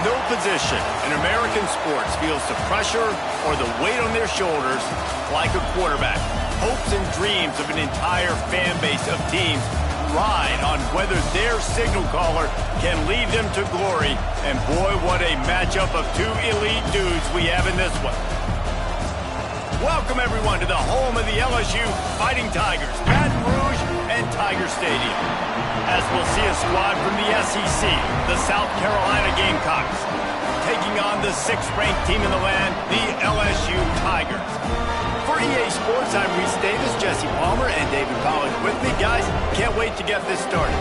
No position in American sports feels the pressure or the weight on their shoulders like a quarterback. Hopes and dreams of an entire fan base of teams ride on whether their signal caller can lead them to glory. And boy, what a matchup of two elite dudes we have in this one. Welcome, everyone, to the home of the LSU Fighting Tigers, Baton Rouge and Tiger Stadium. As we'll see a squad from the SEC, the South Carolina Gamecocks, taking on the 6th-ranked team in the land, the LSU Tigers. For EA Sports, I'm Reese Davis, Jesse Palmer, and David Collins with me. Guys, can't wait to get this started.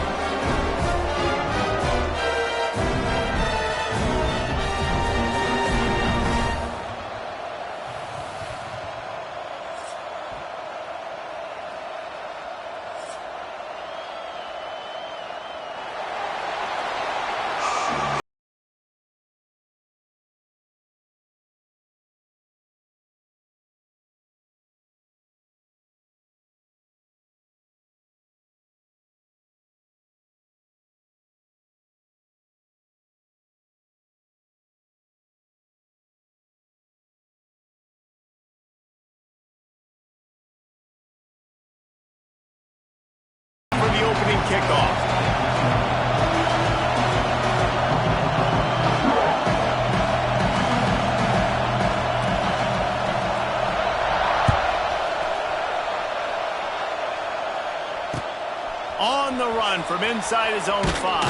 The opening kickoff. On the run from inside his own 5.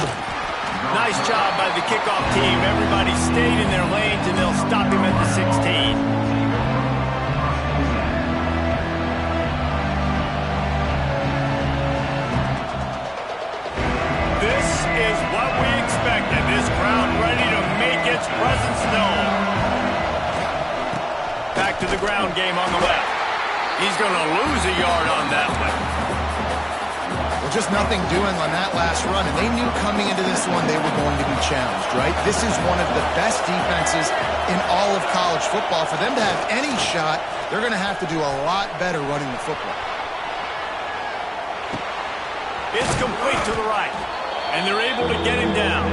Nice job by the kickoff team. Everybody stayed in their lanes, and they'll stop him at the 16. Is what we expected. This crowd ready to make its presence known. Back to the ground game on the left. He's going to lose a yard on that one. Well, just nothing doing on that last run, and they knew coming into this one they were going to be challenged, right? This is one of the best defenses in all of college football. For them to have any shot, they're going to have to do a lot better running the football. It's complete to the right. And they're able to get him down.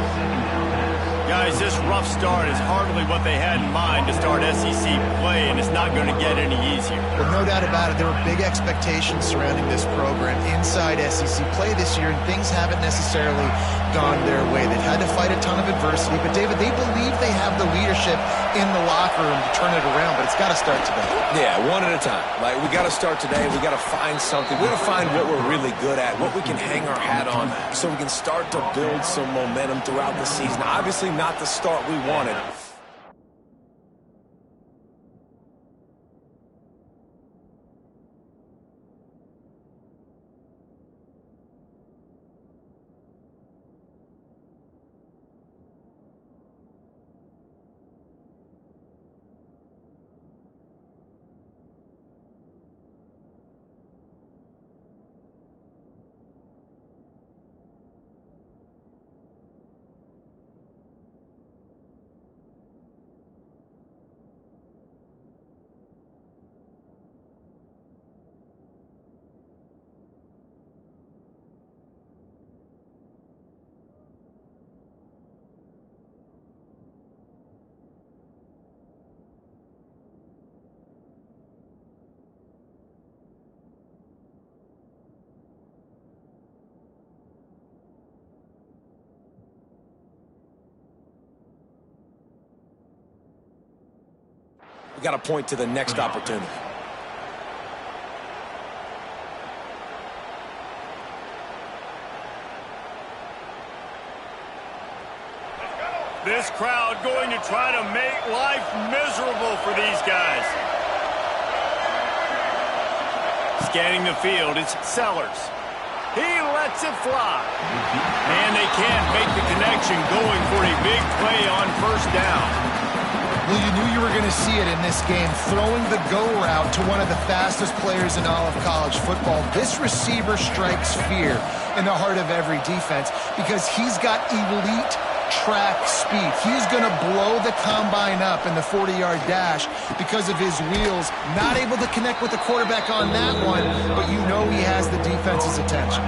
Guys, this rough start is hardly what they had in mind to start SEC play, and it's not going to get any easier. Well, no doubt about it. There were big expectations surrounding this program inside SEC play this year, and things haven't necessarily gone their way. They've had to fight a ton of adversity, but, David, they believe they have the leadership in the locker room to turn it around, but it's got to start today. Yeah, one at a time. Like, we got to start today. We got to find something. We got to find what we're really good at, what we can hang our hat on, so we can start to build some momentum throughout the season. Obviously, not the start we wanted. We got to point to the next opportunity. This crowd going to try to make life miserable for these guys. Scanning the field, it's Sellers. He lets it fly. And they can't make the connection, going for a big play on first down. Well, you knew you were going to see it in this game, throwing the go route to one of the fastest players in all of college football. This receiver strikes fear in the heart of every defense because he's got elite track speed. He's going to blow the combine up in the 40-yard dash because of his wheels. Not able to connect with the quarterback on that one, but you know he has the defense's attention.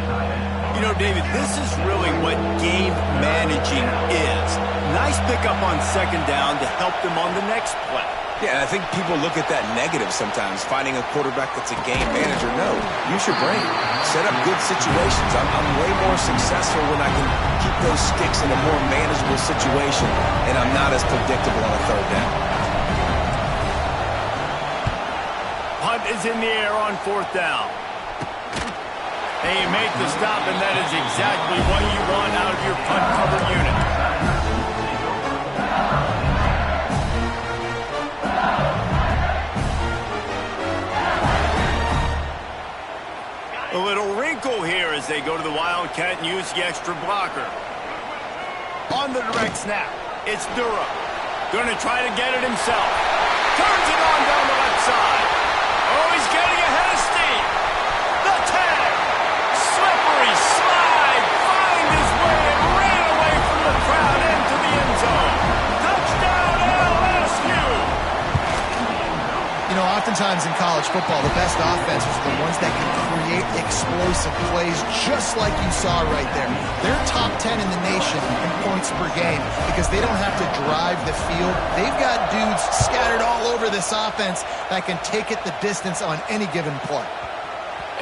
You know, David, this is really what game managing is. Nice Nice pickup on second down to help them on the next play. Yeah, I think people look at that negative sometimes, finding a quarterback that's a game manager. No, use your brain. Set up good situations. I'm way more successful when I can keep those sticks in a more manageable situation, and I'm not as predictable on a third down. Punt is in the air on fourth down. And you make the stop, and that is exactly what you want out of your punt cover unit. A little wrinkle here as they go to the Wildcat and use the extra blocker. On the direct snap, it's Durham. Going to try to get it himself. Turns it on down the left side. Oh, he's getting ahead of steam. The tag. Slippery slide. Find his way and ran away from the crowd into the end zone. Touchdown LSU. You know, oftentimes in college football, the best offenses are the ones that can create explosive plays just like you saw right there. They're top 10 in the nation in points per game because they don't have to drive the field. They've got dudes scattered all over this offense that can take it the distance on any given play.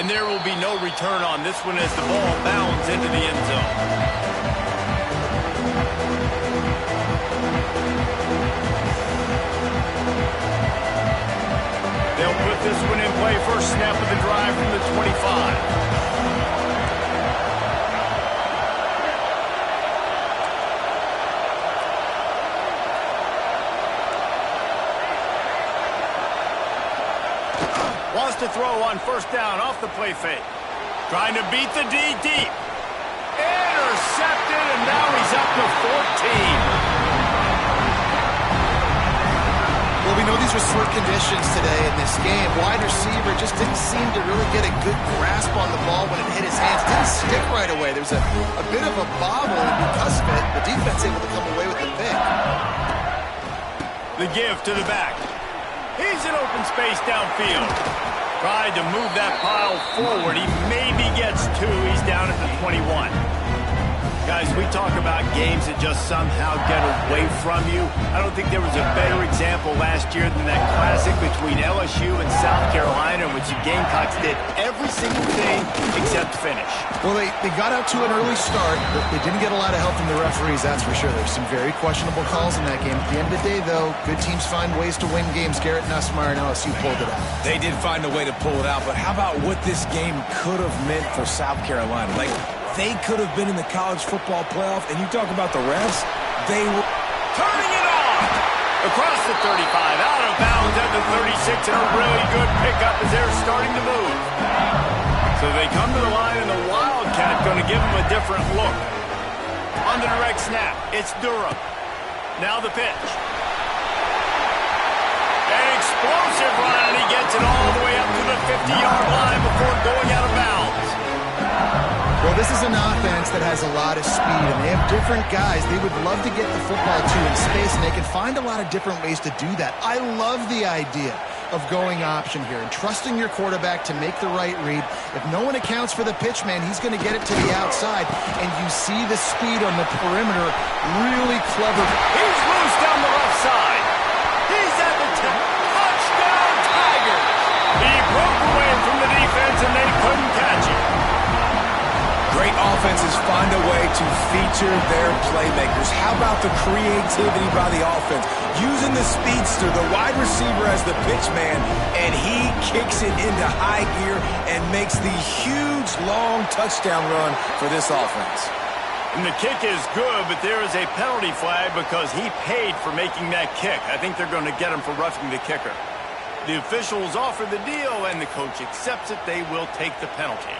And there will be no return on this one as the ball bounds into the end zone. They'll put this one in play first snap of the drive from the 25. Wants to throw on first down off the play fake. Trying to beat the D deep. Intercepted, and now he's up to 14. Well, we know these were short conditions today in this game. Wide receiver just didn't seem to really get a good grasp on the ball when it hit his hands. Didn't stick right away. There was a bit of a bobble, and because of it, the defense able to come away with the pick. The give to the back. He's in open space downfield. Tried to move that pile forward. He maybe gets two. He's down at the 21. Guys, we talk about games that just somehow get away from you. I don't think there was a better example last year than that classic between LSU and South Carolina in which the Gamecocks did every single thing except finish. Well, they got out to an early start, but they didn't get a lot of help from the referees, that's for sure. There's some very questionable calls in that game. At the end of the day, though, good teams find ways to win games. Garrett Nussmeier and LSU pulled it out. They did find a way to pull it out, but how about what this game could have meant for South Carolina? Like, they could have been in the college football playoff, and you talk about the refs, they were turning it on. Across the 35, out of bounds at the 36, and a really good pickup as they're starting to move. So they come to the line, and the Wildcat going to give them a different look. On the direct snap, it's Durham. Now the pitch. An explosive run, and he gets it all the way up to the 50-yard line before going out of bounds. Well, this is an offense that has a lot of speed, and they have different guys they would love to get the football to in space, and they can find a lot of different ways to do that. I love the idea of going option here and trusting your quarterback to make the right read. If no one accounts for the pitch man, he's going to get it to the outside, and you see the speed on the perimeter. Really clever. He's loose down the left side. He's at the 10. Touchdown, Tigers! He broke away from the defense, and they couldn't catch him. Great offenses find a way to feature their playmakers. How about the creativity by the offense? Using the speedster, the wide receiver as the pitch man, and he kicks it into high gear and makes the huge, long touchdown run for this offense. And the kick is good, but there is a penalty flag because he paid for making that kick. I think they're going to get him for roughing the kicker. The officials offer the deal, and the coach accepts it. They will take the penalty.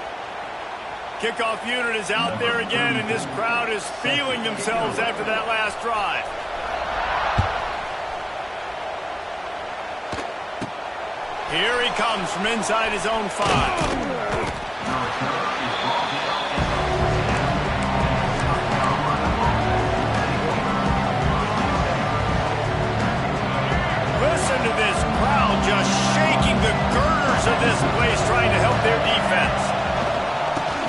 Kickoff unit is out there again, and this crowd is feeling themselves after that last drive. Here he comes from inside his own 5. Listen to this crowd just shaking the girders of this place, trying to help their defense.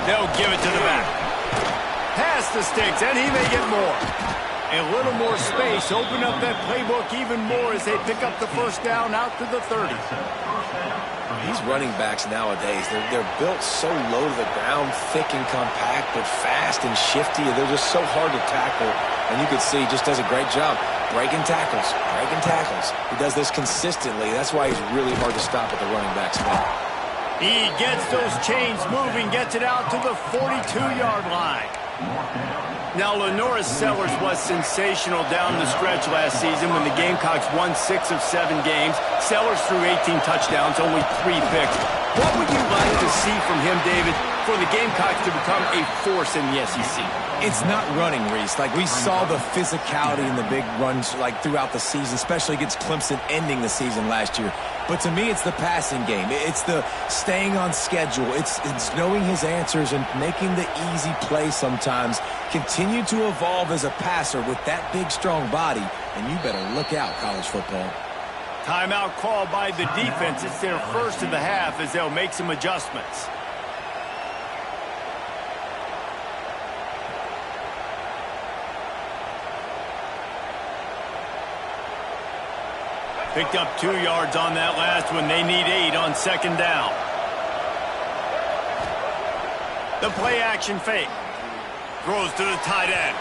They'll give it to the back. Pass the sticks, and he may get more. A little more space, open up that playbook even more as they pick up the first down out to the 30. These running backs nowadays, they're built so low to the ground, thick and compact, but fast and shifty. They're just so hard to tackle. And you can see he just does a great job breaking tackles, breaking tackles. He does this consistently. That's why he's really hard to stop at the running back spot. He gets those chains moving, gets it out to the 42-yard line. Now, Lenoris Sellers was sensational down the stretch last season when the Gamecocks won 6 of 7 games. Sellers threw 18 touchdowns, only 3 picks. What would you like to see from him, David, for the Gamecocks to become a force in the SEC? It's not running, Reese. Like, we saw the physicality in the big runs, like, throughout the season, especially against Clemson ending the season last year. But to me, it's the passing game. It's the staying on schedule. It's knowing his answers and making the easy play sometimes. Continue to evolve as a passer with that big, strong body, and you better look out, college football. Timeout called by the defense. It's their first of the half as they'll make some adjustments. Picked up 2 yards on that last one. They need 8 on second down. The play action fake. Throws to the tight end.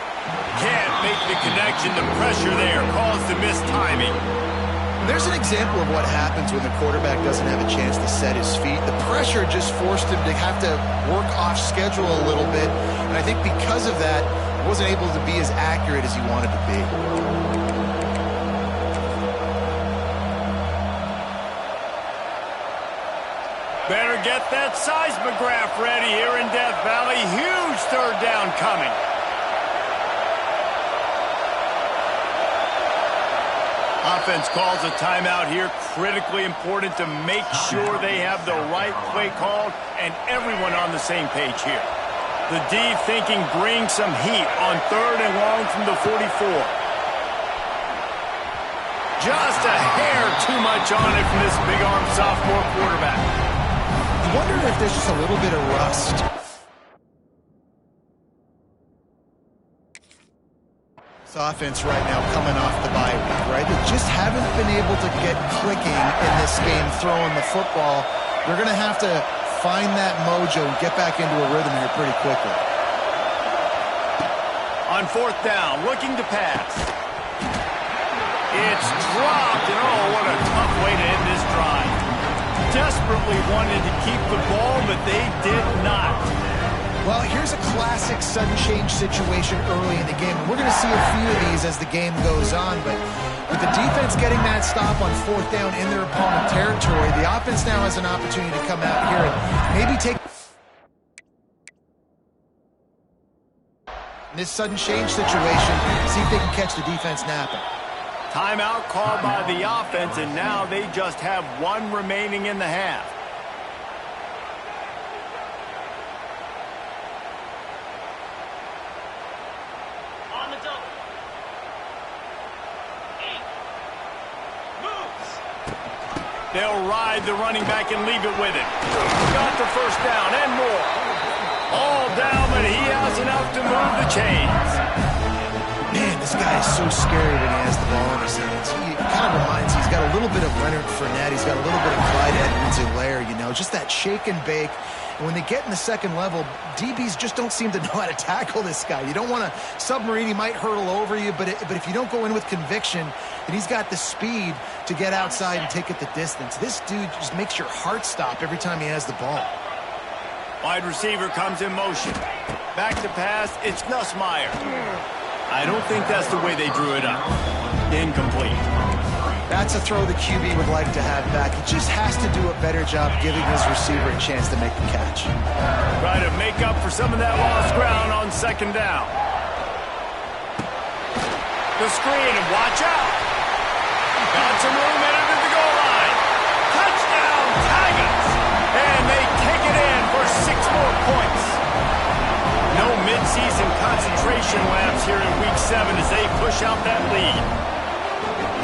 Can't make the connection. The pressure there caused the missed timing. There's an example of what happens when the quarterback doesn't have a chance to set his feet. The pressure just forced him to have to work off schedule a little bit. And I think because of that, he wasn't able to be as accurate as he wanted to be. Better get that seismograph ready here in Death Valley. Huge third down coming. Offense calls a timeout here. Critically important to make sure they have the right play called and everyone on the same page here. The D thinking bring some heat on third and long from the 44. Just a hair too much on it from this big-arm sophomore quarterback. I wonder if there's just a little bit of rust. This offense right now coming off the bye week, right? They just haven't been able to get clicking in this game throwing the football. They're going to have to find that mojo and get back into a rhythm here pretty quickly. On fourth down, looking to pass. It's dropped, and oh, what a tough way to end this drive. Desperately wanted to keep the ball, but they did not. Well, here's a classic sudden change situation early in the game. We're going to see a few of these as the game goes on, but with the defense getting that stop on fourth down in their opponent territory, the offense now has an opportunity to come out here and maybe take this sudden change situation, see if they can catch the defense napping. Timeout called by the offense, and now they just have 1 remaining in the half. On the double. 8. Moves. They'll ride the running back and leave it with him. Got the first down and more. All down, but he has enough to move the chains. Man, this guy is so scary when he has the ball in his hands. He kind of reminds me, he's got a little bit of Leonard Fournette. He's got a little bit of Clyde Edwards-Helaire, you know, just that shake and bake. And when they get in the second level, DBs just don't seem to know how to tackle this guy. You don't want to submarine. He might hurtle over you, but if you don't go in with conviction, and he's got the speed to get outside and take it the distance. This dude just makes your heart stop every time he has the ball. Wide receiver comes in motion. Back to pass, it's Nussmeier. I don't think that's the way they drew it up. Incomplete. That's a throw the QB would like to have back. He just has to do a better job giving his receiver a chance to make the catch. Try to make up for some of that lost ground on second down. The screen, and watch out. Got some room in it at the goal line. Touchdown, Tigers! And they kick it in for 6 more points. No midseason concentration laps here in Week 7 as they push out that lead.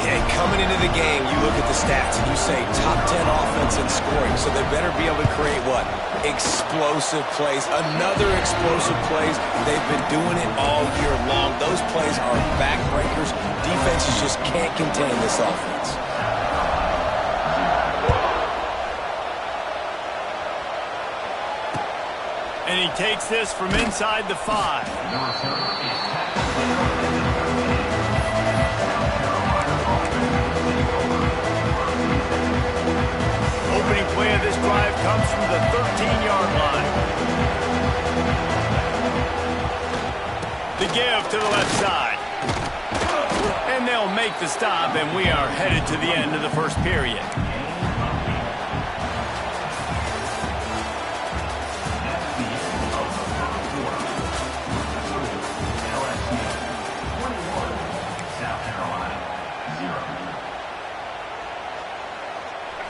Okay, coming into the game, you look at the stats and you say top 10 offense in scoring, so they better be able to create what? Explosive plays. Another explosive plays. They've been doing it all year long. Those plays are backbreakers. Defenses just can't contain this offense. And he takes this from inside the 5. Opening play of this drive comes from the 13-yard line. The give to the left side. And they'll make the stop, and we are headed to the end of the first period.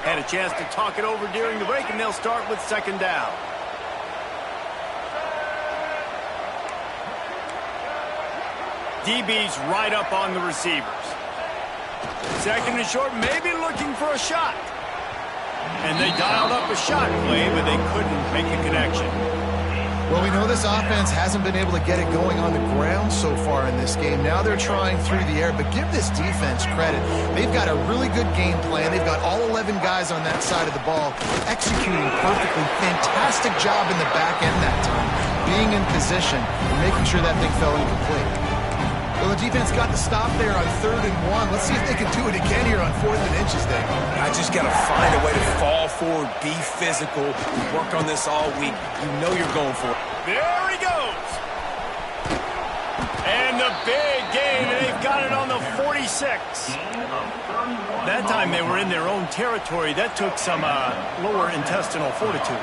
Had a chance to talk it over during the break, and they'll start with second down. DB's right up on the receivers. Second and short, maybe looking for a shot. And they dialed up a shot play, but they couldn't make the connection. Well, we know this offense hasn't been able to get it going on the ground so far in this game. Now they're trying through the air, but give this defense credit. They've got a really good game plan. They've got all 11 guys on that side of the ball executing perfectly. Fantastic job in the back end that time, being in position and making sure that thing fell incomplete. Well, the defense got the stop there on 3rd and 1. Let's see if they can do it again here on 4th and inches there. I just got to find a way to fall forward, be physical, work on this all week. You know you're going for it. There he goes. And the big gain, and they've got it on the 46. That time they were in their own territory. That took some lower intestinal fortitude.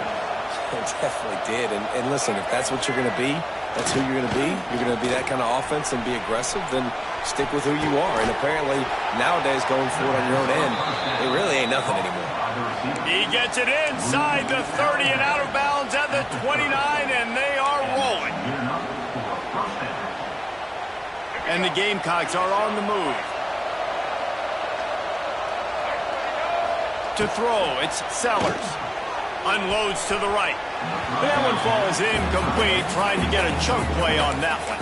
It definitely did. And listen, if that's what you're going to be, that's who you're going to be. You're going to be that kind of offense and be aggressive, then stick with who you are. And apparently, nowadays, going for it on your own end, it really ain't nothing anymore. He gets it inside the 30 and out of bounds at the 29, and they are rolling. And the Gamecocks are on the move. To throw, it's Sellers. Unloads to the right. That one falls incomplete, trying to get a chunk play on that one.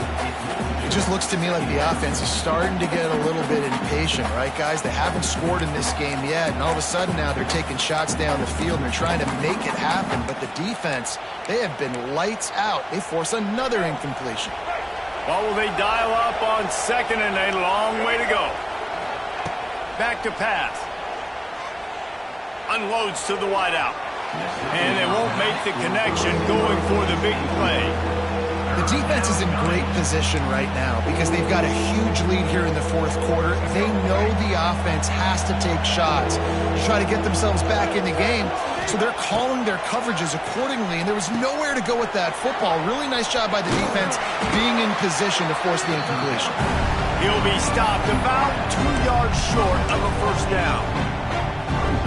It just looks to me like the offense is starting to get a little bit impatient, right, guys? They haven't scored in this game yet, and all of a sudden now they're taking shots down the field and they're trying to make it happen. But the defense, they have been lights out. They force another incompletion. Well, will they dial up on 2nd and a long way to go? Back to pass. Unloads to the wideout. And they won't make the connection going for the big play. The defense is in great position right now because they've got a huge lead here in the 4th quarter. They know the offense has to take shots to try to get themselves back in the game. So they're calling their coverages accordingly, and there was nowhere to go with that football. Really nice job by the defense being in position to force the incompletion. He'll be stopped about 2 yards short of a first down.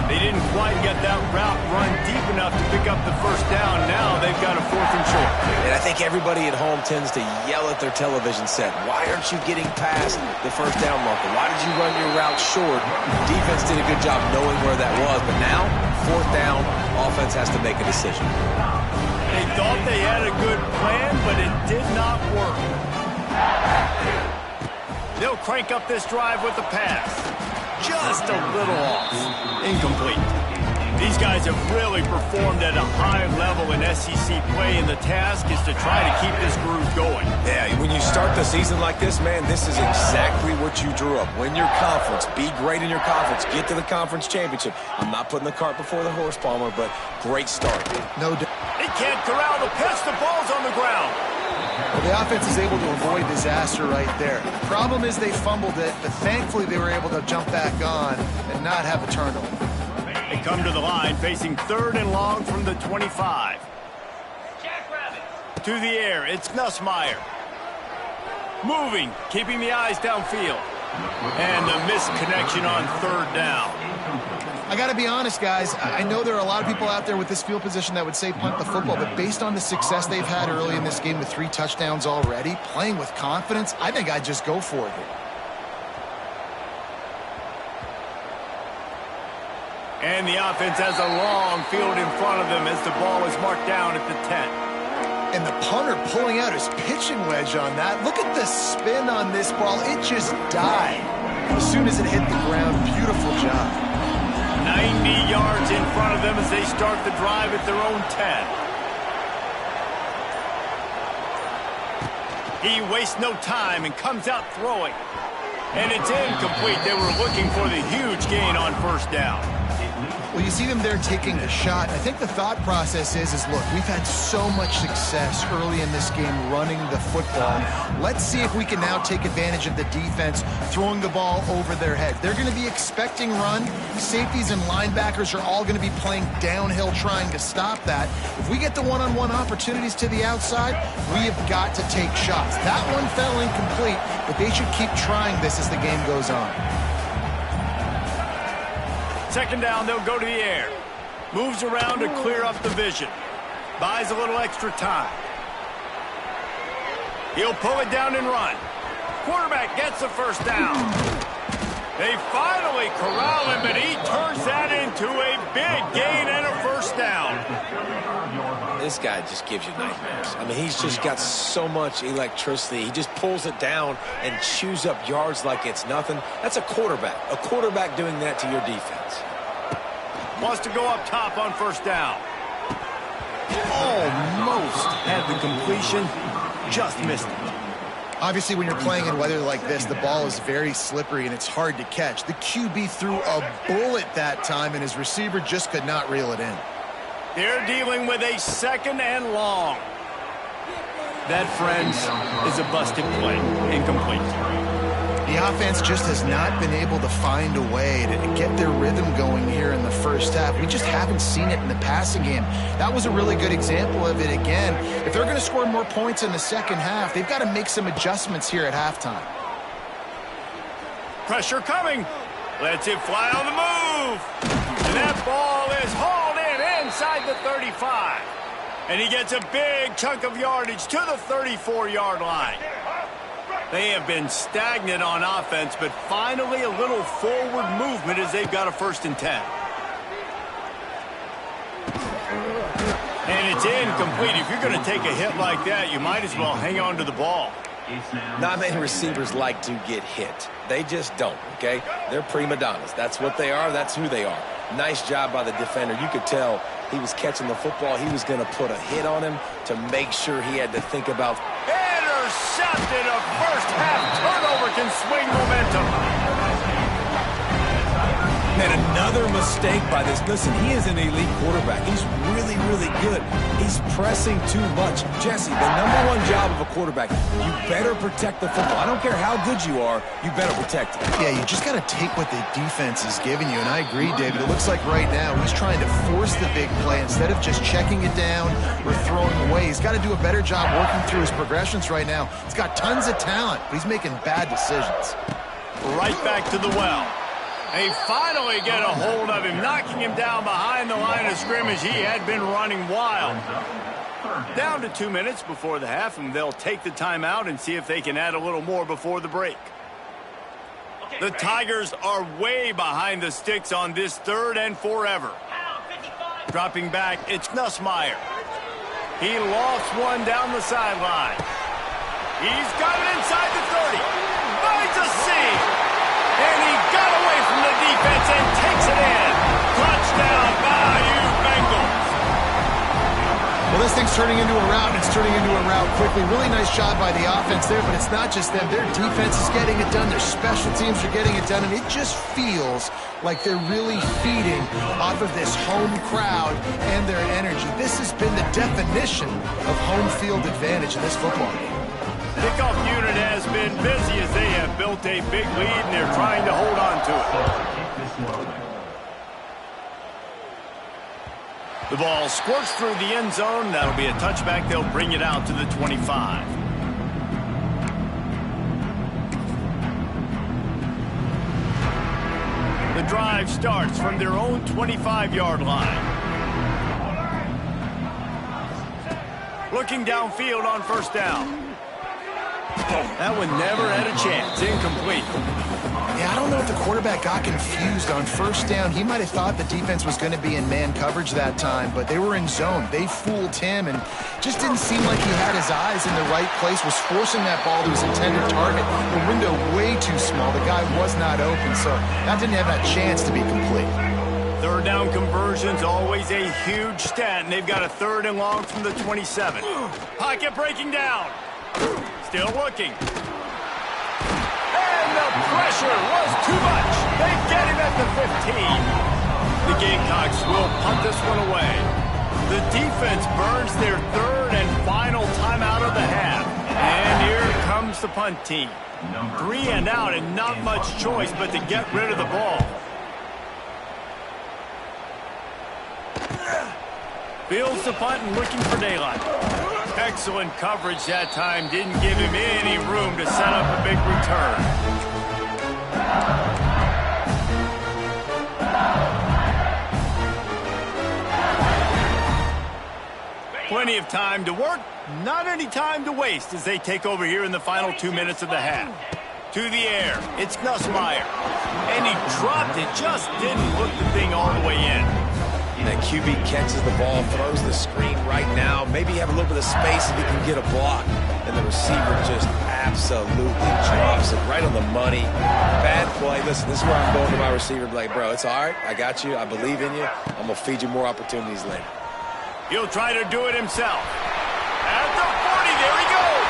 They didn't quite get that route run deep enough to pick up the first down. Now they've got a 4th and short. And I think everybody at home tends to yell at their television set, why aren't you getting past the first down marker? Why did you run your route short? Defense did a good job knowing where that was. But now, 4th down, offense has to make a decision. They thought they had a good plan, but it did not work. They'll crank up this drive with the pass. Just a little off. Incomplete. These guys have really performed at a high level in SEC play, and the task is to try to keep this groove going. Yeah, when you start the season like this, man, this is exactly what you drew up. Win your conference. Be great in your conference. Get to the conference championship. I'm not putting the cart before the horse, Palmer, but great start. No doubt. He can't corral the pitch. The ball's on the ground. Well, the offense is able to avoid disaster right there. The problem is they fumbled it, but thankfully they were able to jump back on and not have a turnover. They come to the line facing 3rd and long from the 25. To the air, it's Nussmeier. Moving, keeping the eyes downfield. And the missed connection on 3rd down. I got to be honest, guys. I know there are a lot of people out there with this field position that would say punt the football, but based on the success they've had early in this game with 3 touchdowns already, playing with confidence, I think I'd just go for it here. And the offense has a long field in front of them as the ball is marked down at the 10. And the punter pulling out his pitching wedge on that. Look at the spin on this ball. It just died as soon as it hit the ground. Beautiful job. 90 yards in front of them as they start the drive at their own 10. He wastes no time and comes out throwing. And it's incomplete. They were looking for the huge gain on first down. Well, you see them there taking a shot. I think the thought process is look, we've had so much success early in this game running the football. Let's see if we can now take advantage of the defense throwing the ball over their head. They're going to be expecting run. Safeties and linebackers are all going to be playing downhill trying to stop that. If we get the one-on-one opportunities to the outside, we have got to take shots. That one fell incomplete, but they should keep trying this as the game goes on. Second down, they'll go to the air. Moves around to clear up the vision. Buys a little extra time. He'll pull it down and run. Quarterback gets the first down. They finally corral him, but he turns that into a big gain and a first down. This guy just gives you nightmares. I mean, he's just got so much electricity. He just pulls it down and chews up yards like it's nothing. That's a quarterback. A quarterback doing that to your defense. Wants to go up top on first down. Almost had the completion. Just missed it. Obviously, when you're playing in weather like this, the ball is very slippery and it's hard to catch. The QB threw a bullet that time, and his receiver just could not reel it in. They're dealing with a second and long. That, friends, is a busted play. Incomplete. The offense just has not been able to find a way to get their rhythm going here in the first half. We just haven't seen it in the passing game. That was a really good example of it again. If they're going to score more points in the second half, they've got to make some adjustments here at halftime. Pressure coming. Lets it fly on the move. And that ball is hauled in inside the 35. And he gets a big chunk of yardage to the 34-yard line. They have been stagnant on offense, but finally a little forward movement as they've got a 1st and 10. And it's incomplete. If you're going to take a hit like that, you might as well hang on to the ball. Not many receivers like to get hit. They just don't, okay? They're prima donnas. That's what they are. That's who they are. Nice job by the defender. You could tell he was catching the football. He was going to put a hit on him to make sure he had to think about. Intercepted. A first-half turnover can swing momentum. And another mistake by this. Listen, he is an elite quarterback. He's really, really good. He's pressing too much. Jesse, the #1 job of a quarterback, you better protect the football. I don't care how good you are, you better protect it. Yeah, you just got to take what the defense is giving you. And I agree, David. It looks like right now he's trying to force the big play instead of just checking it down or throwing away. He's got to do a better job working through his progressions right now. He's got tons of talent, but he's making bad decisions. Right back to the well. They finally get a hold of him, knocking him down behind the line of scrimmage. He had been running wild. Down to 2 minutes before the half, and they'll take the timeout and see if they can add a little more before the break. The Tigers are way behind the sticks on this 3rd and forever. Dropping back, it's Nussmeier. He lost one down the sideline. He's got it inside the 30. Finds a seam. And he got away from the defense and takes it in. Touchdown, Bayou Bengals. Well, this thing's turning into a rout, and it's turning into a rout quickly. Really nice job by the offense there, but it's not just them. Their defense is getting it done. Their special teams are getting it done, and it just feels like they're really feeding off of this home crowd and their energy. This has been the definition of home field advantage in this football game. Kickoff unit has been busy as they have built a big lead, and they're trying to hold on to it. The ball squirts through the end zone. That'll be a touchback. They'll bring it out to the 25. The drive starts from their own 25-yard line. Looking downfield on first down. That one never had a chance. Incomplete. Yeah, I don't know if the quarterback got confused on first down. He might have thought the defense was going to be in man coverage that time, but they were in zone. They fooled him and just didn't seem like he had his eyes in the right place, was forcing that ball to his intended target. The window way too small. The guy was not open, so that didn't have that chance to be complete. Third down conversion's always a huge stat, and they've got a 3rd and long from the 27. Pocket breaking down. Still looking. And the pressure was too much. They get him at the 15. The Gamecocks will punt this one away. The defense burns their 3rd and final timeout of the half. And here comes the punt team. 3 and out and not much choice but to get rid of the ball. Fields the punt and looking for daylight. Excellent coverage that time. Didn't give him any room to set up a big return. Plenty of time to work, not any time to waste as they take over here in the final 2 minutes of the half. To the air, it's Nussmeier. And he dropped it, just didn't look the thing all the way in. That QB catches the ball, throws the screen right now. Maybe have a little bit of space if he can get a block. And the receiver just absolutely drops it right on the money. Bad play. Listen, this is where I'm going to my receiver. Like, bro, it's all right. I got you. I believe in you. I'm going to feed you more opportunities later. He'll try to do it himself. At the 40, there he goes.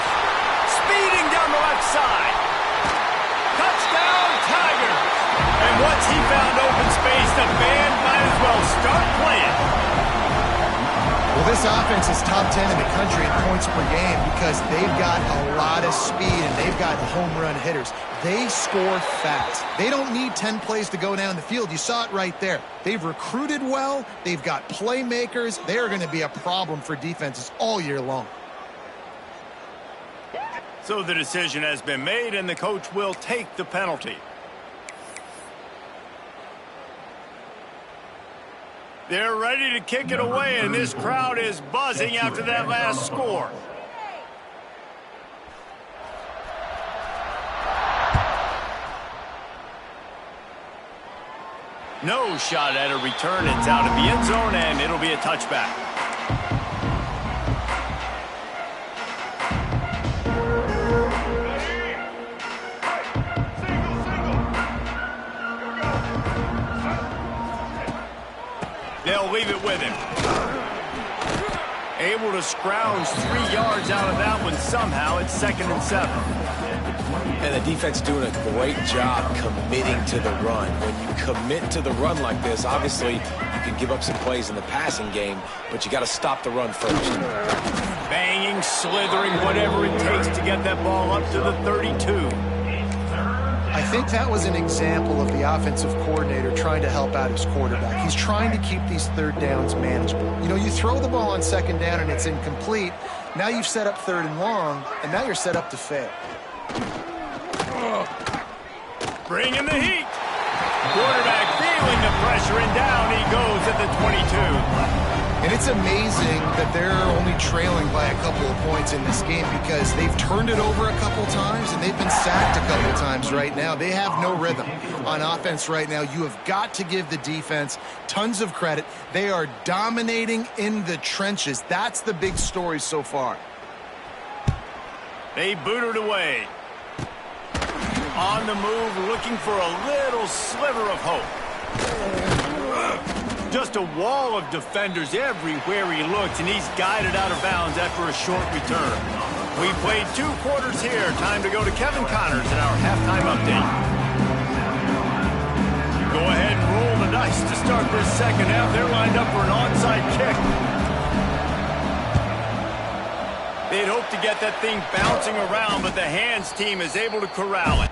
Speeding down the left side. Touchdown, Tigers. And once he found open space, the band might as well start playing. Well, this offense is top 10 in the country in points per game because they've got a lot of speed and they've got home run hitters. They score fast. They don't need 10 plays to go down the field. You saw it right there. They've recruited well. They've got playmakers. They are going to be a problem for defenses all year long. So the decision has been made, and the coach will take the penalty. They're ready to kick it away, and this crowd is buzzing after that last score. No shot at a return. It's out of the end zone, and it'll be a touchback. They'll leave it with him. Able to scrounge 3 yards out of that one somehow. It's 2nd and 7. And the defense doing a great job committing to the run. When you commit to the run like this, obviously you can give up some plays in the passing game, but you got to stop the run first. Banging, slithering, whatever it takes to get that ball up to the 32. I think that was an example of the offensive coordinator trying to help out his quarterback. He's trying to keep these 3rd downs manageable. You know, you throw the ball on 2nd down and it's incomplete. Now you've set up 3rd and long, and now you're set up to fail. Bring in the heat. Quarterback feeling the pressure, and down he goes at the 22. And it's amazing that they're only trailing by a couple of points in this game because they've turned it over a couple times and they've been sacked a couple times right now. They have no rhythm on offense right now. You have got to give the defense tons of credit. They are dominating in the trenches. That's the big story so far. They boot it away. On the move, looking for a little sliver of hope. Just a wall of defenders everywhere he looks, and he's guided out of bounds after a short return. We played 2 quarters here. Time to go to Kevin Connors in our halftime update. Go ahead and roll the dice to start this 2nd half. They're lined up for an onside kick. They'd hope to get that thing bouncing around, but the hands team is able to corral it.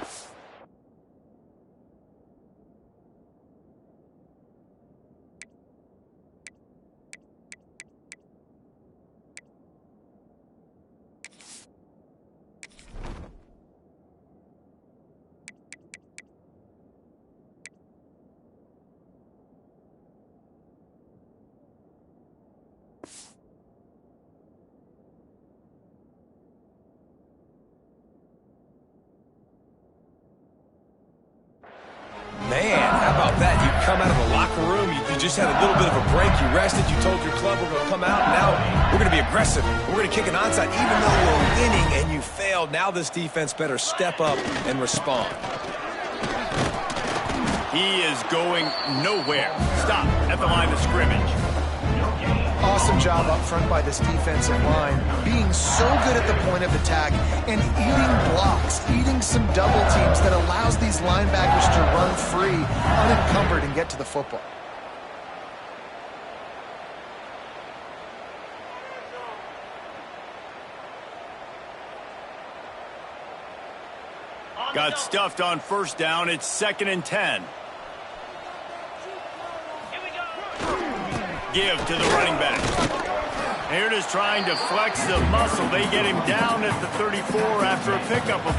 Man, how about that? You come out of the locker room, you just had a little bit of a break, you rested, you told your club we're going to come out, and now we're going to be aggressive. We're going to kick an onside, even though we're winning and you failed. Now this defense better step up and respond. He is going nowhere. Stop at the line of scrimmage. Awesome job up front by this defensive line, being so good at the point of attack and eating blocks, eating some double teams that allows these linebackers to run free, unencumbered, and get to the football. Got stuffed on first down. It's 2nd and 10. Give to the running back. Here it is trying to flex the muscle. They get him down at the 34 after a pickup of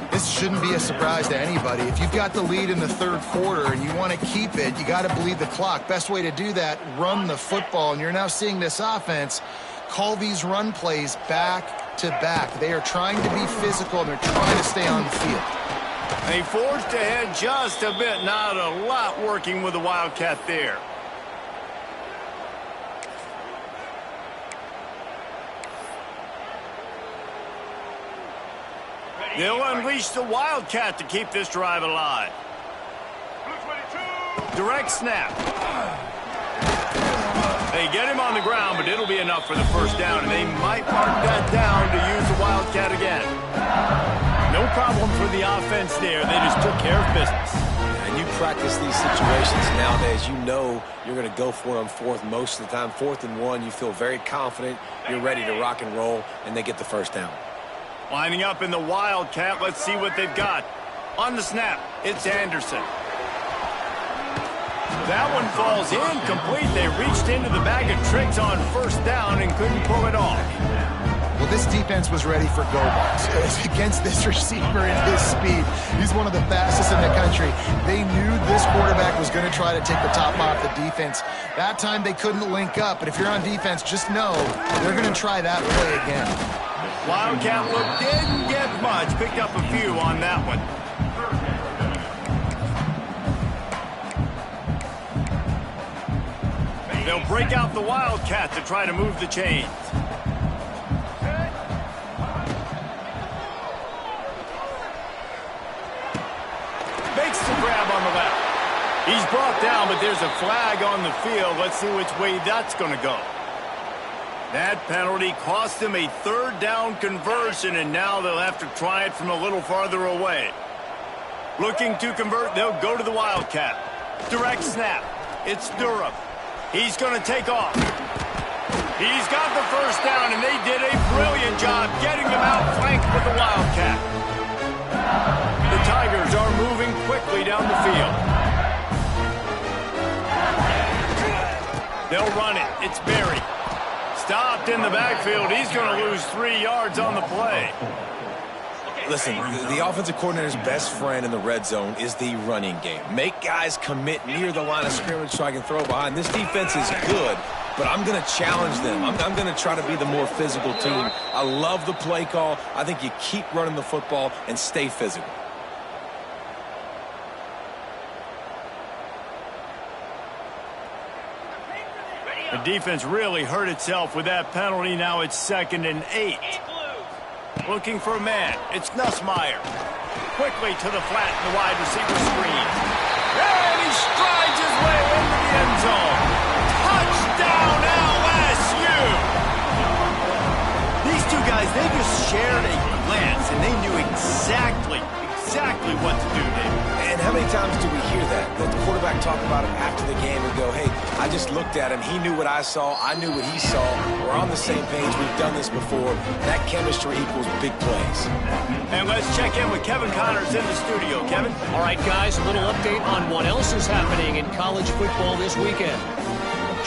4. This shouldn't be a surprise to anybody. If you've got the lead in the third quarter and you want to keep it, you got to bleed the clock. Best way to do that, run the football. And you're now seeing this offense call these run plays back to back. They are trying to be physical, and they're trying to stay on the field. They forced ahead just a bit. Not a lot working with the Wildcat there. They'll unleash the Wildcat to keep this drive alive. Direct snap. They get him on the ground, but it'll be enough for the first down, and they might mark that down to use the Wildcat again. No problem for the offense there. They just took care of business. And you practice these situations nowadays. You know you're going to go for it on fourth most of the time. 4th and 1, you feel very confident. You're ready to rock and roll, and they get the first down. Lining up in the Wildcat. Let's see what they've got. On the snap, it's Anderson. That one falls incomplete. They reached into the bag of tricks on first down and couldn't pull it off. Well, this defense was ready for go balls against this receiver and his speed. He's one of the fastest in the country. They knew this quarterback was going to try to take the top off the defense. That time they couldn't link up, but if you're on defense, just know they're going to try that play again. Wildcat look didn't get much. Picked up a few on that one. They'll break out the Wildcat to try to move the chains. Makes the grab on the left. He's brought down, but there's a flag on the field. Let's see which way that's going to go. That penalty cost them a 3rd down conversion, and now they'll have to try it from a little farther away. Looking to convert, they'll go to the Wildcat. Direct snap. It's Durham. He's going to take off. He's got the first down, and they did a brilliant job getting them outflanked with the Wildcat. The Tigers are moving quickly down the field. They'll run it. It's Berry. Stopped in the backfield. He's going to lose 3 yards on the play. Listen, the offensive coordinator's best friend in the red zone is the running game. Make guys commit near the line of scrimmage so I can throw behind. This defense is good, but I'm going to challenge them. I'm going to try to be the more physical team. I love the play call. I think you keep running the football and stay physical. The defense really hurt itself with that penalty. Now it's 2nd and 8. Looking for a man. It's Nussmeier. Quickly to the flat in the wide receiver screen. And he strides his way into the end zone. Touchdown LSU! These two guys, they just shared a glance, and they knew exactly what to do, David. And how many times do we hear that? The quarterback talk about it after the game and go, hey, I just looked at him. He knew what I saw. I knew what he saw. We're on the same page. We've done this before. That chemistry equals big plays. And let's check in with Kevin Connors in the studio. Kevin? All right, guys, a little update on what else is happening in college football this weekend.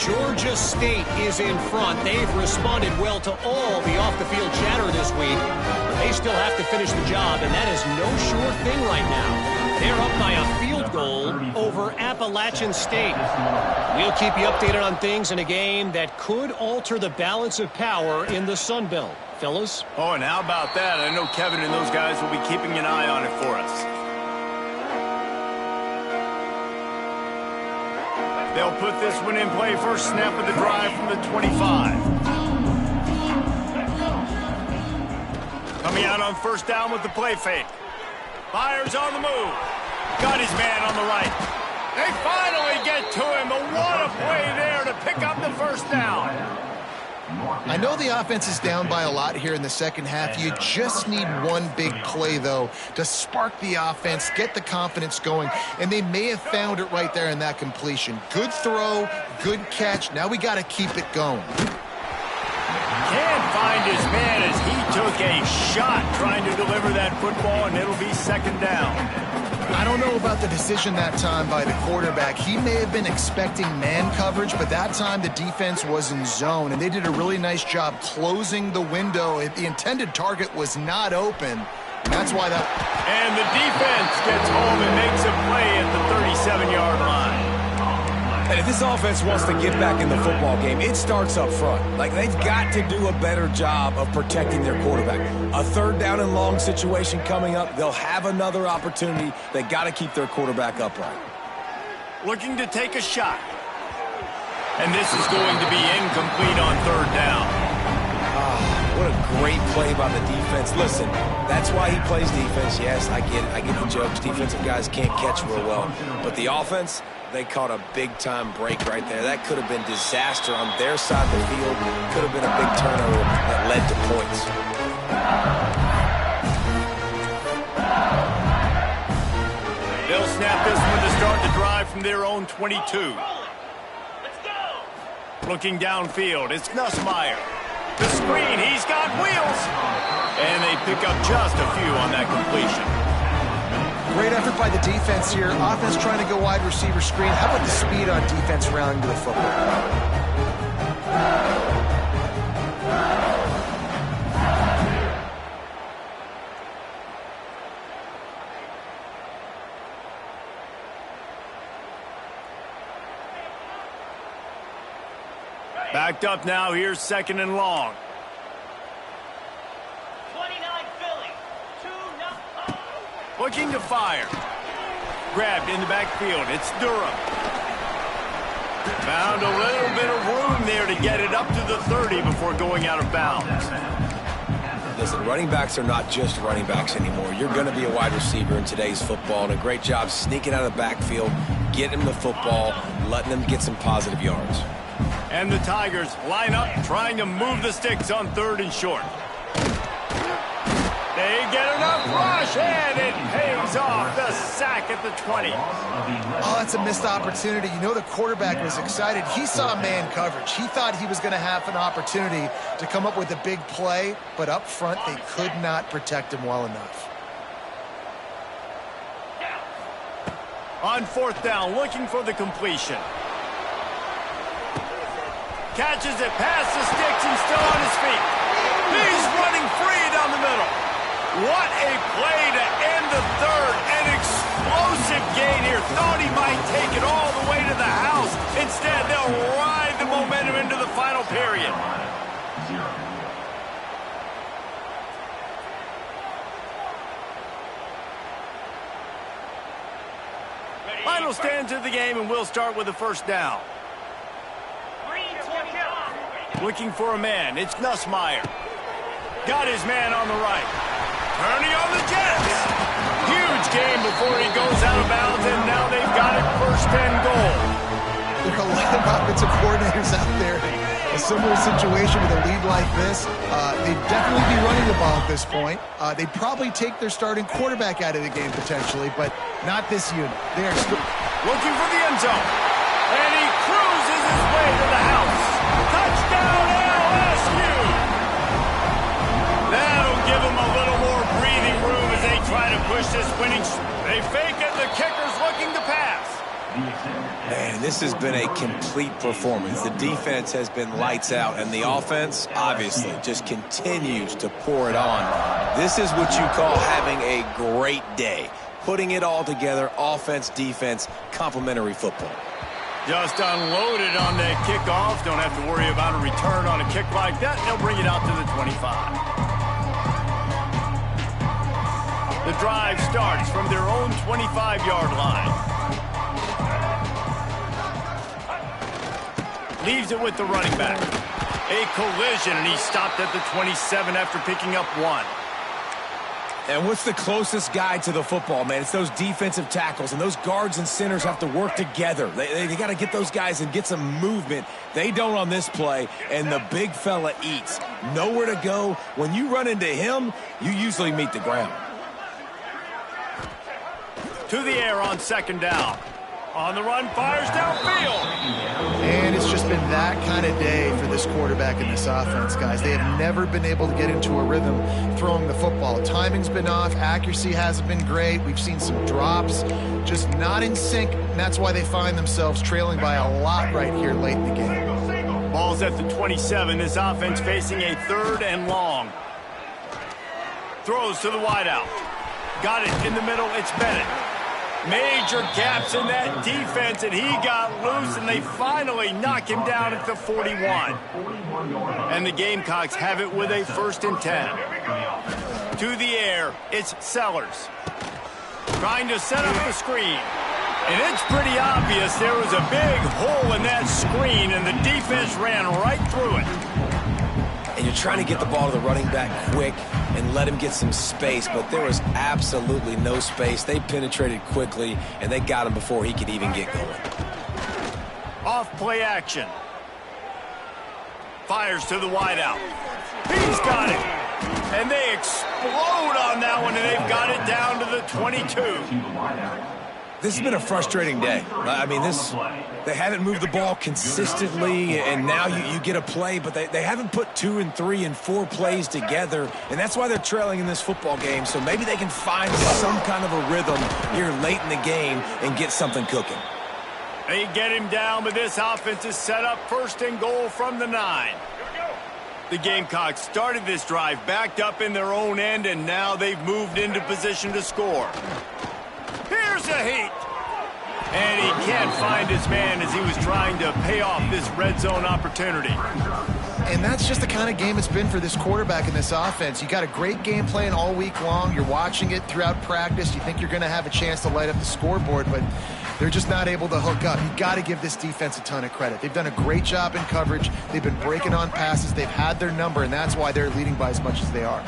Georgia State is in front. They've responded well to all the off-the-field chatter this week, but they still have to finish the job, and that is no sure thing right now. They're up by a field goal over Appalachian State. We'll keep you updated on things in a game that could alter the balance of power in the Sun Belt. Fellas? Oh, and how about that? I know Kevin and those guys will be keeping an eye on it for us. They'll put this one in play first snap of the drive from the 25. Coming out on first down with the play fake. Fires on the move. Got his man on the right. They finally get to him, but what a play there to pick up the first down. I know the offense is down by a lot here in the second half. You just need one big play, though, to spark the offense, get the confidence going, and they may have found it right there in that completion. Good throw, good catch. Now we got to keep it going. Can't find his man as he took a shot trying to deliver that football, and it'll be second down. I don't know about the decision that time by the quarterback. He may have been expecting man coverage, but that time the defense was in zone, and they did a really nice job closing the window. The intended target was not open. That's why that... And the defense gets home and makes a play at the 37-yard line. And if this offense wants to get back in the football game, it starts up front. Like, they've got to do a better job of protecting their quarterback. A third down and long situation coming up. They'll have another opportunity. They got to keep their quarterback upright. Looking to take a shot. And this is going to be incomplete on third down. What a great play by the defense. Listen, that's why he plays defense. Yes, I get it. I get the jokes. Defensive guys can't catch real well. But the offense, they caught a big-time break right there. That could have been disaster on their side of the field. Could have been a big turnover that led to points. They'll snap this one to start the drive from their own 22. Let's go. Looking downfield, it's Nussmeier. The screen, he's got wheels. And they pick up just a few on that completion. Great effort by the defense here. Offense trying to go wide receiver screen. How about the speed on defense rounding to the football? Backed up now, here's second and long. 29 Philly. 2-0. Looking to fire. Grabbed in the backfield, it's Durham. Found a little bit of room there to get it up to the 30 before going out of bounds. Listen, running backs are not just running backs anymore. You're going to be a wide receiver in today's football, and a great job sneaking out of the backfield, getting them the football, letting them get some positive yards. And the Tigers line up, trying to move the sticks on third and short. They get enough rush, and it pays off the sack at the 20. Oh, that's a missed opportunity. You know the quarterback was excited. He saw man coverage. He thought he was going to have an opportunity to come up with a big play, but up front they could not protect him well enough. On fourth down, looking for the completion. Catches it past the sticks and still on his feet. He's running free down the middle. What a play to end the third. An explosive gain here. Thought he might take it all the way to the house. Instead, they'll ride the momentum into the final period. Final stands of the game, and we'll start with the first down. Looking for a man, it's Nussmeier. Got his man on the right. Turning on the Jets. Huge game before he goes out of bounds, and now they've got it first and goal. There are a lot of offensive coordinators out there. A similar situation with a lead like this. They'd definitely be running the ball at this point. They'd probably take their starting quarterback out of the game potentially, but not this unit. They are still looking for the end zone. And he cruises his way to the house. Touchdown LSU! That'll give them a little more breathing room as they try to push this winning. They fake it, the kicker's looking to pass. Man, this has been a complete performance. The defense has been lights out, and the offense, obviously, just continues to pour it on. This is what you call having a great day. Putting it all together, offense, defense, complementary football. Just unloaded on that kickoff. Don't have to worry about a return on a kick like that. They'll bring it out to the 25. The drive starts from their own 25-yard line. Leaves it with the running back. A collision, and he stopped at the 27 after picking up 1. And what's the closest guy to the football, man? It's those defensive tackles, and those guards and centers have to work together. They got to get those guys and get some movement. They don't on this play, and the big fella eats. Nowhere to go. When you run into him, you usually meet the ground. To the air on 2nd down. On the run, fires downfield. And it's just been that kind of day for this quarterback and this offense, guys. They have never been able to get into a rhythm throwing the football. Timing's been off. Accuracy hasn't been great. We've seen some drops, just not in sync, and that's why they find themselves trailing by a lot right here late in the game. Ball's at the 27. This offense facing a 3rd and long. Throws to the wideout. Got it in the middle. It's Bennett. Major gaps in that defense, and he got loose, and they finally knock him down at the 41. And the Gamecocks have it with a 1st and 10. To the air, it's Sellers. Trying to set up the screen. And it's pretty obvious there was a big hole in that screen, and the defense ran right through it. And you're trying to get the ball to the running back quick and let him get some space, but there was absolutely no space. They penetrated quickly, and they got him before he could even get going. Off play action. Fires to the wideout. He's got it. And they explode on that one, and they've got it down to the 22. This has been a frustrating day. I mean, they haven't moved the ball consistently, and now you get a play, but they haven't put 2 and 3 and 4 plays together, and that's why they're trailing in this football game. So maybe they can find some kind of a rhythm here late in the game and get something cooking. They get him down, but this offense is set up 1st and goal from the 9. The Gamecocks started this drive backed up in their own end, and now they've moved into position to score. Here's a heat. And he can't find his man as he was trying to pay off this red zone opportunity. And that's just the kind of game it's been for this quarterback and this offense. You got a great game plan all week long. You're watching it throughout practice. You think you're going to have a chance to light up the scoreboard, but they're just not able to hook up. You got to give this defense a ton of credit. They've done a great job in coverage. They've been breaking on passes. They've had their number, and that's why they're leading by as much as they are.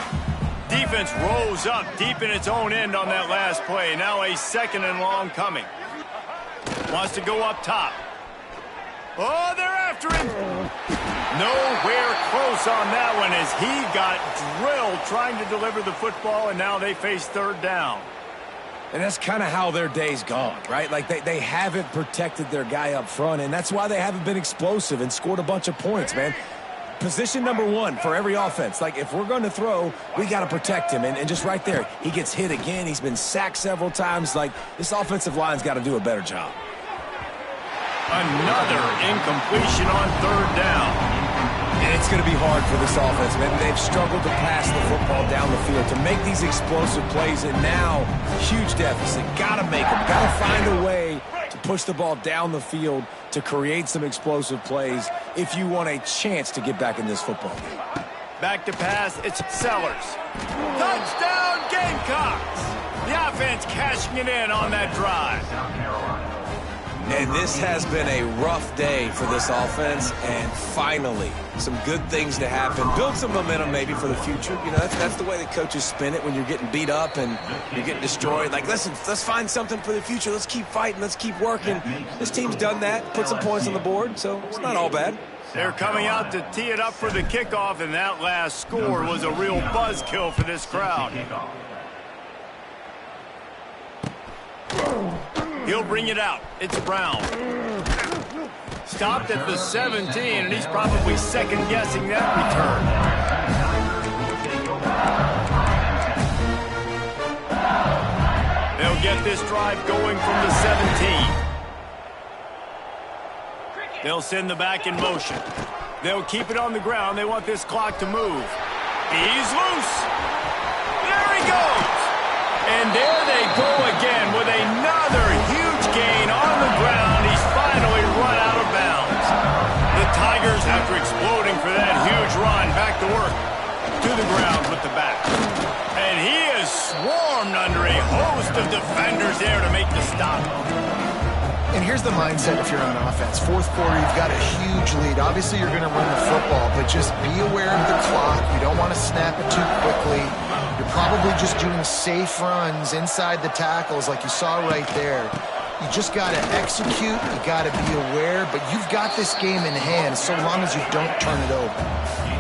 Defense rose up deep in its own end on that last play. Now a 2nd and long coming. Wants to go up top. Oh, they're after him. Nowhere close on that one as he got drilled trying to deliver the football, and now they face 3rd down. And that's kind of how their day's gone, right? Like they haven't protected their guy up front, and that's why they haven't been explosive and scored a bunch of points, man. Position number 1 for every offense. Like, if we're going to throw, we got to protect him. And just right there, he gets hit again. He's been sacked several times. Like, this offensive line's got to do a better job. Another incompletion on 3rd down. And it's going to be hard for this offense, man. They've struggled to pass the football down the field, to make these explosive plays, and now, huge deficit. Got to make them. Got to find a way to push the ball down the field to create some explosive plays if you want a chance to get back in this football game. Back to pass, it's Sellers. Touchdown, Gamecocks! The offense cashing it in on that drive. And this has been a rough day for this offense, and finally, some good things to happen. Build some momentum maybe for the future. You know, that's the way the coaches spin it when you're getting beat up and you're getting destroyed. Like, listen, let's find something for the future. Let's keep fighting. Let's keep working. This team's done that, put some points on the board, so it's not all bad. They're coming out to tee it up for the kickoff, and that last score was a real buzzkill for this crowd. He'll bring it out. It's Brown. Stopped at the 17, and he's probably second-guessing that return. They'll get this drive going from the 17. They'll send the back in motion. They'll keep it on the ground. They want this clock to move. He's loose. There he goes. And there they go again with another huge gain on the ground. He's finally run out of bounds. The Tigers, after exploding for that huge run, back to work. To the ground with the back. And he is swarmed under a host of defenders there to make the stop. And here's the mindset if you're on offense. Fourth quarter, you've got a huge lead. Obviously, you're going to run the football, but just be aware of the clock. You don't want to snap it too quickly. You're probably just doing safe runs inside the tackles like you saw right there. You just got to execute. You got to be aware, but you've got this game in hand so long as you don't turn it over.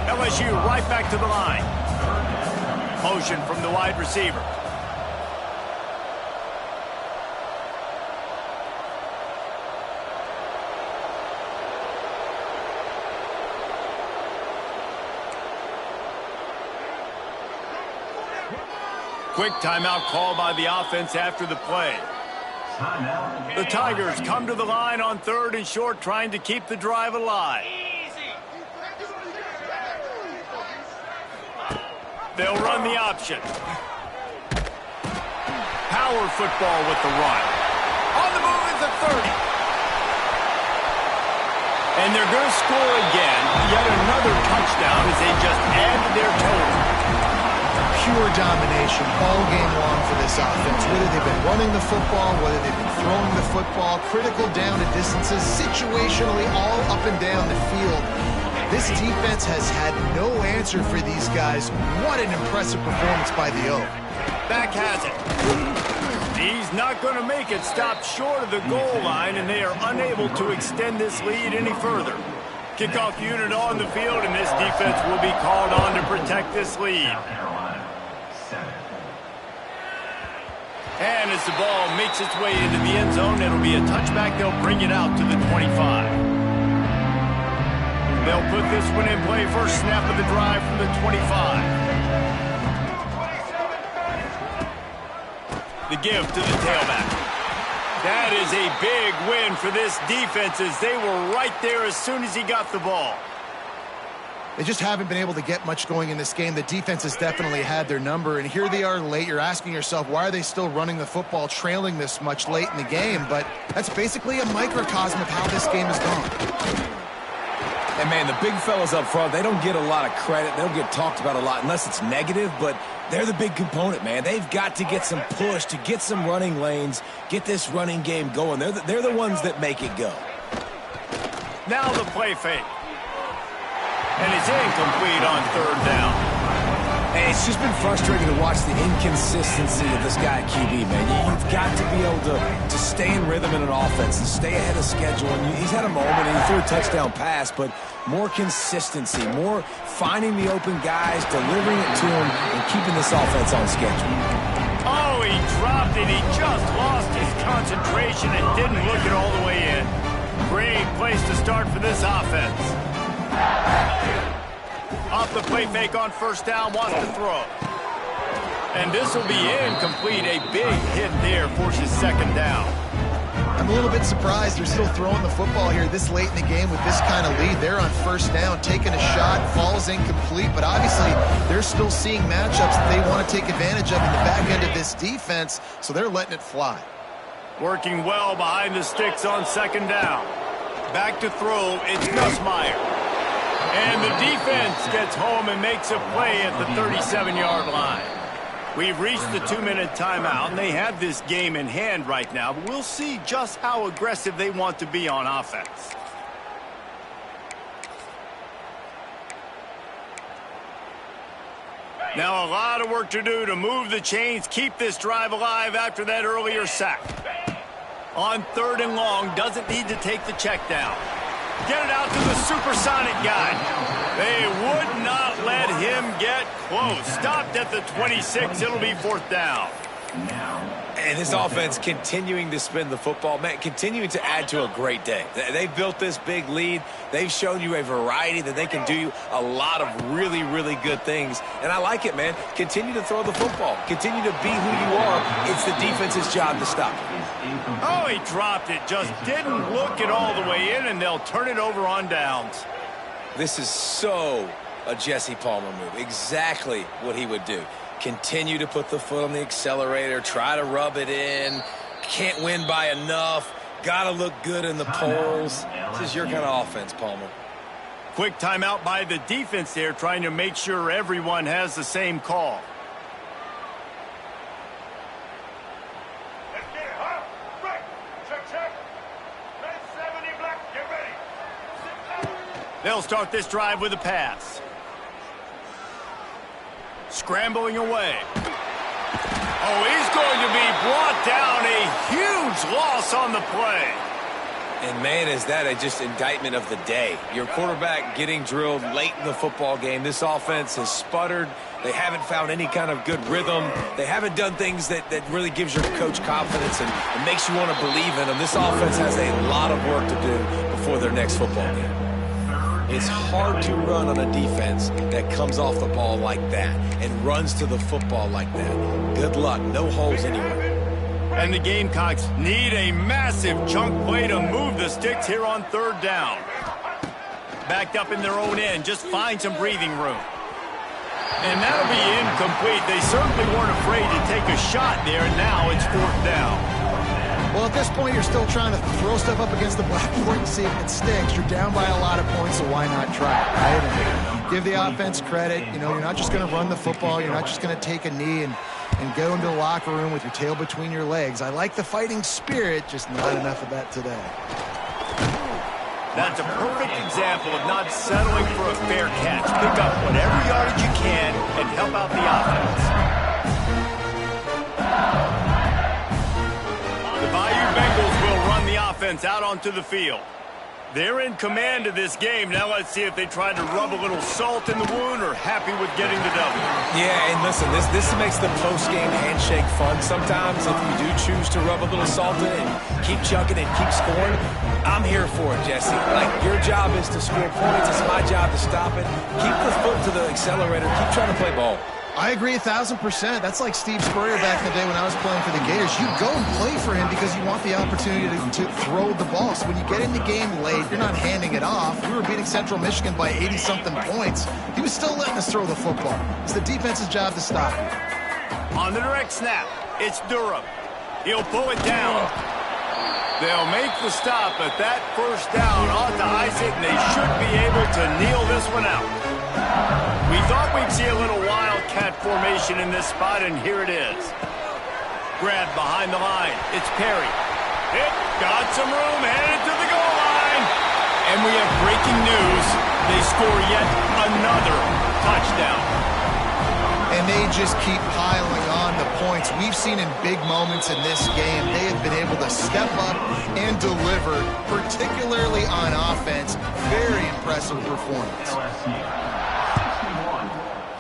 LSU right back to the line. Motion from the wide receiver. Quick timeout called by the offense after the play. The Tigers come to the line on 3rd and short, trying to keep the drive alive. They'll run the option. Power football with the run. On the move is the 30. And they're going to score again. Yet another touchdown as they just add to their total. Pure domination all game long for this offense. Whether they've been running the football, whether they've been throwing the football, critical down and distances, situationally all up and down the field. This defense has had no answer for these guys. What an impressive performance by the O. Back has it. He's not going to make it. Stopped short of the goal line, and they are unable to extend this lead any further. Kickoff unit on the field, and this defense will be called on to protect this lead. And as the ball makes its way into the end zone, it'll be a touchback. They'll bring it out to the 25. They'll put this one in play. First snap of the drive from the 25. The give to the tailback. That is a big win for this defense as they were right there as soon as he got the ball. They just haven't been able to get much going in this game. The defense has definitely had their number, and here they are late. You're asking yourself, why are they still running the football, trailing this much late in the game? But that's basically a microcosm of how this game has gone. And, man, the big fellas up front, they don't get a lot of credit. They don't get talked about a lot unless it's negative, but they're the big component, man. They've got to get some push, to get some running lanes, get this running game going. They're the ones that make it go. Now the play fake. And it's incomplete on 3rd down. Hey, it's just been frustrating to watch the inconsistency of this guy at QB, man. You've got to be able to stay in rhythm in an offense and stay ahead of schedule. And he's had a moment and he threw a touchdown pass, but more consistency, more finding the open guys, delivering it to him, and keeping this offense on schedule. Oh, he dropped it. He just lost his concentration and didn't look it all the way in. Great place to start for this offense. Off the play fake on 1st down, wants to throw. And this will be incomplete. A big hit there forces 2nd down. I'm a little bit surprised they're still throwing the football here this late in the game with this kind of lead. They're on 1st down, taking a shot, falls incomplete, but obviously they're still seeing matchups that they want to take advantage of in the back end of this defense, so they're letting it fly. Working well behind the sticks on 2nd down. Back to throw, it's Nussmeier. And the defense gets home and makes a play at the 37-yard line. We've reached the 2-minute timeout, and they have this game in hand right now, but we'll see just how aggressive they want to be on offense. Now a lot of work to do to move the chains, keep this drive alive after that earlier sack. On 3rd and long, doesn't need to take the check down. Get it out to the supersonic guy. They would not let him get close. Stopped at the 26. It'll be 4th down. And this offense continuing to spin the football, man, continuing to add to a great day. They've built this big lead. They've shown you a variety that they can do a lot of really, really good things. And I like it, man. Continue to throw the football. Continue to be who you are. It's the defense's job to stop. Oh, he dropped it. Just didn't look it all the way in, and they'll turn it over on downs. This is so a Jesse Palmer move. Exactly what he would do. Continue to put the foot on the accelerator, try to rub it in, can't win by enough, got to look good in the polls. This is your kind of offense, Palmer. Quick timeout by the defense there, trying to make sure everyone has the same call. They'll start this drive with a pass. Scrambling away. Oh, he's going to be brought down. A huge loss on the play. And, man, is that just indictment of the day. Your quarterback getting drilled late in the football game. This offense has sputtered. They haven't found any kind of good rhythm. They haven't done things that really gives your coach confidence and makes you want to believe in them. This offense has a lot of work to do before their next football game. It's hard to run on a defense that comes off the ball like that and runs to the football like that. Good luck. No holes anywhere. And the Gamecocks need a massive chunk play to move the sticks here on third down. Backed up in their own end. Just find some breathing room. And that'll be incomplete. They certainly weren't afraid to take a shot there, and now it's fourth down. Well, at this point, you're still trying to throw stuff up against the blackboard and see if it sticks. You're down by a lot of points, so why not try it, right? And give the offense credit. You know, you're not just going to run the football. You're not just going to take a knee and go into the locker room with your tail between your legs. I like the fighting spirit, just not enough of that today. That's a perfect example of not settling for a fair catch. Pick up whatever yardage you can and help out the offense. The Bayou Bengals will run the offense out onto the field. They're in command of this game. Now let's see if they try to rub a little salt in the wound or happy with getting the W. Yeah, and listen, this makes the post-game handshake fun. Sometimes if you do choose to rub a little salt in it and keep chucking and keep scoring, I'm here for it, Jesse. Like, your job is to score points. It's my job to stop it. Keep the foot to the accelerator. Keep trying to play ball. I agree 1,000%. That's like Steve Spurrier back in the day when I was playing for the Gators. You go and play for him because you want the opportunity to throw the ball. So when you get in the game late, you're not handing it off. We were beating Central Michigan by 80-something points. He was still letting us throw the football. It's the defense's job to stop him. On the direct snap, it's Durham. He'll pull it down. They'll make the stop, but that first down ought to ice it, and they should be able to kneel this one out. We thought we'd see a little wildcat formation in this spot, and here it is. Grab behind the line. It's Perry. It got some room, headed to the goal line. And we have breaking news. They score yet another touchdown. And they just keep piling on the points. We've seen in big moments in this game, they have been able to step up and deliver, particularly on offense. Very impressive performance.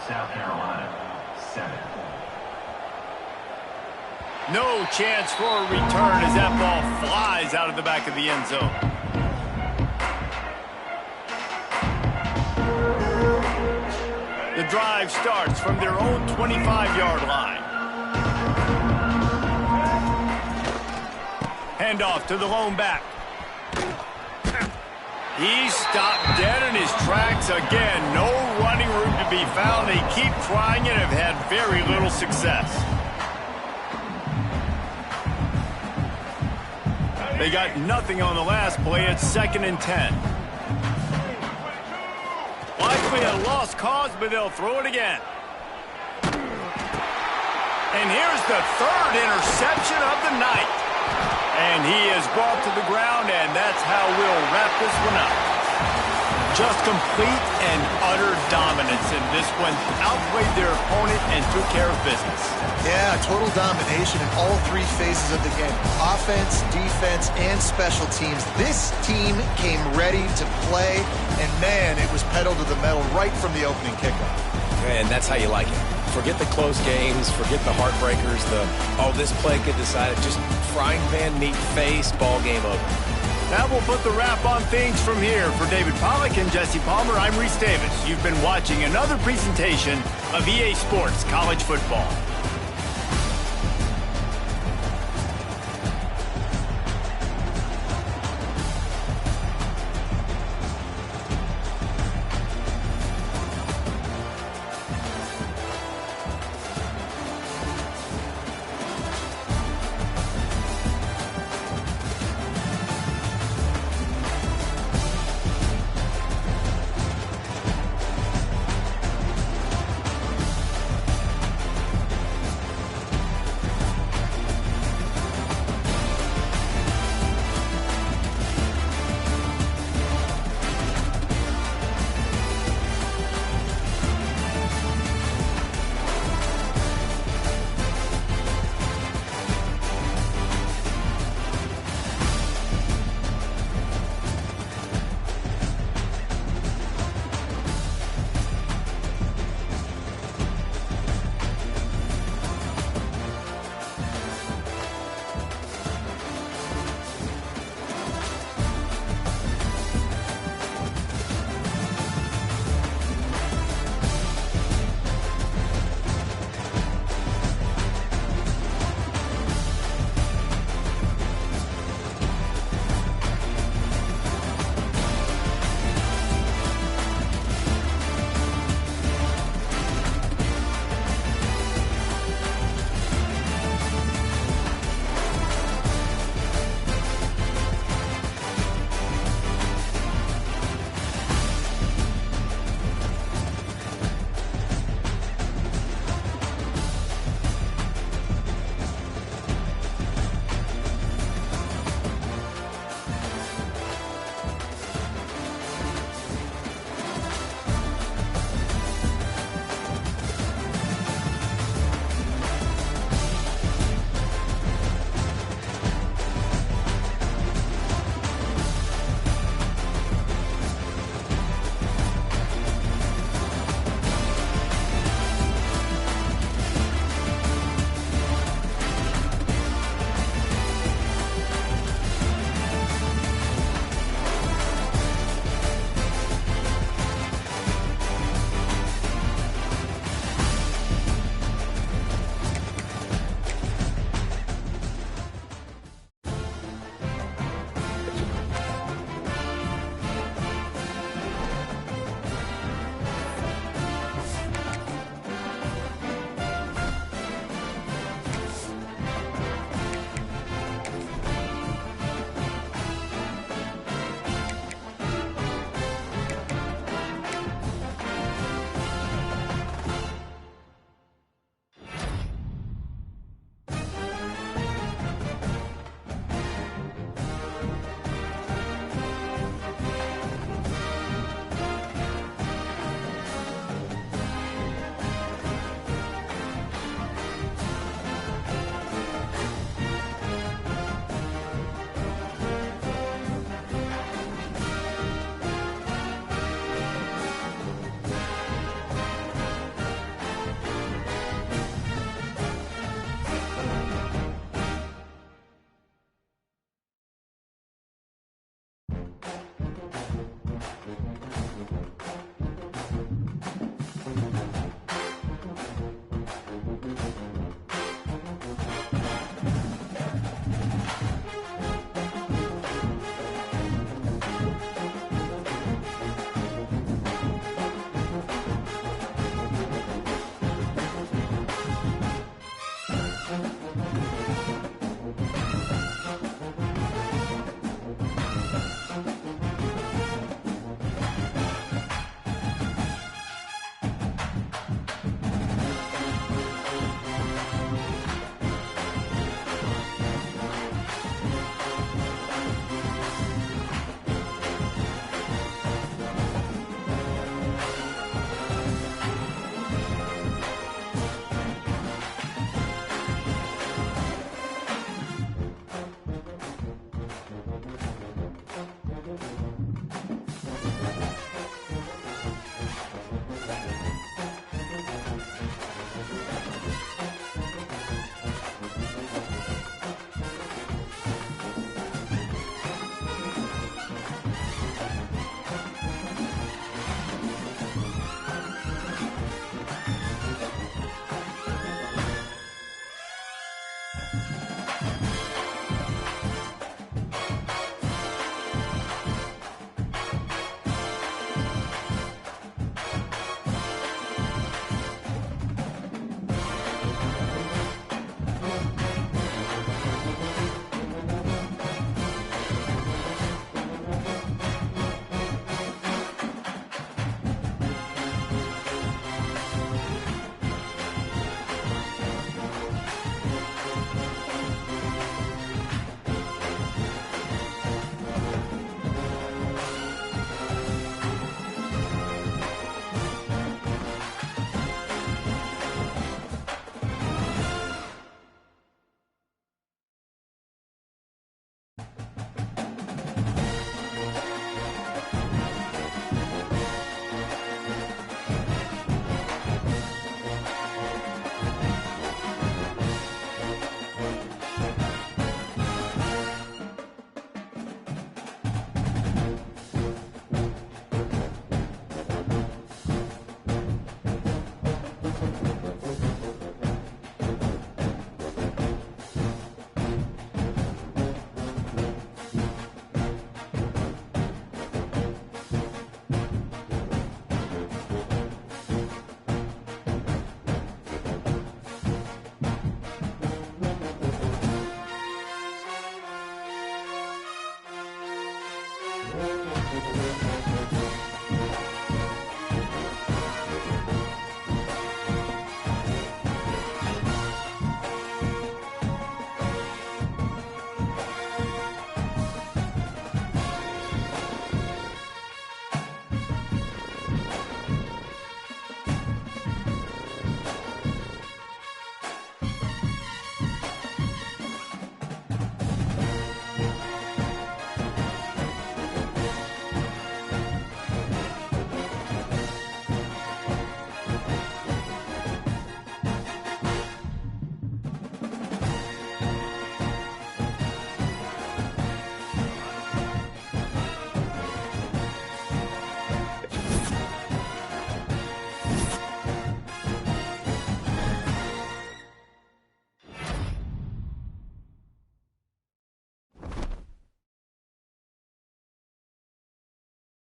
South Carolina, 7. No chance for a return as that ball flies out of the back of the end zone. The drive starts from their own 25-yard line. Handoff to the lone back. He's stopped dead in his tracks again. No running room to be found. They keep trying and have had very little success. They got nothing on the last play. It's 2nd and 10. Likely a lost cause, but they'll throw it again. And here's the third interception of the night. And he is brought to the ground, and that's how we'll wrap this one up. Just complete and utter dominance in this one. Outplayed their opponent and took care of business. Yeah, total domination in all three phases of the game. Offense, defense, and special teams. This team came ready to play, and man, it was pedal to the metal right from the opening kickoff. And that's how you like it. Forget the close games, forget the heartbreakers, this play could decide it. Just frying pan, meat face, ball game over. That will put the wrap on things from here. For David Pollack and Jesse Palmer, I'm Reese Davis. You've been watching another presentation of EA Sports College Football.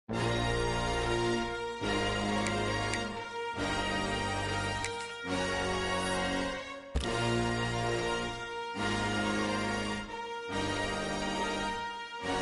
You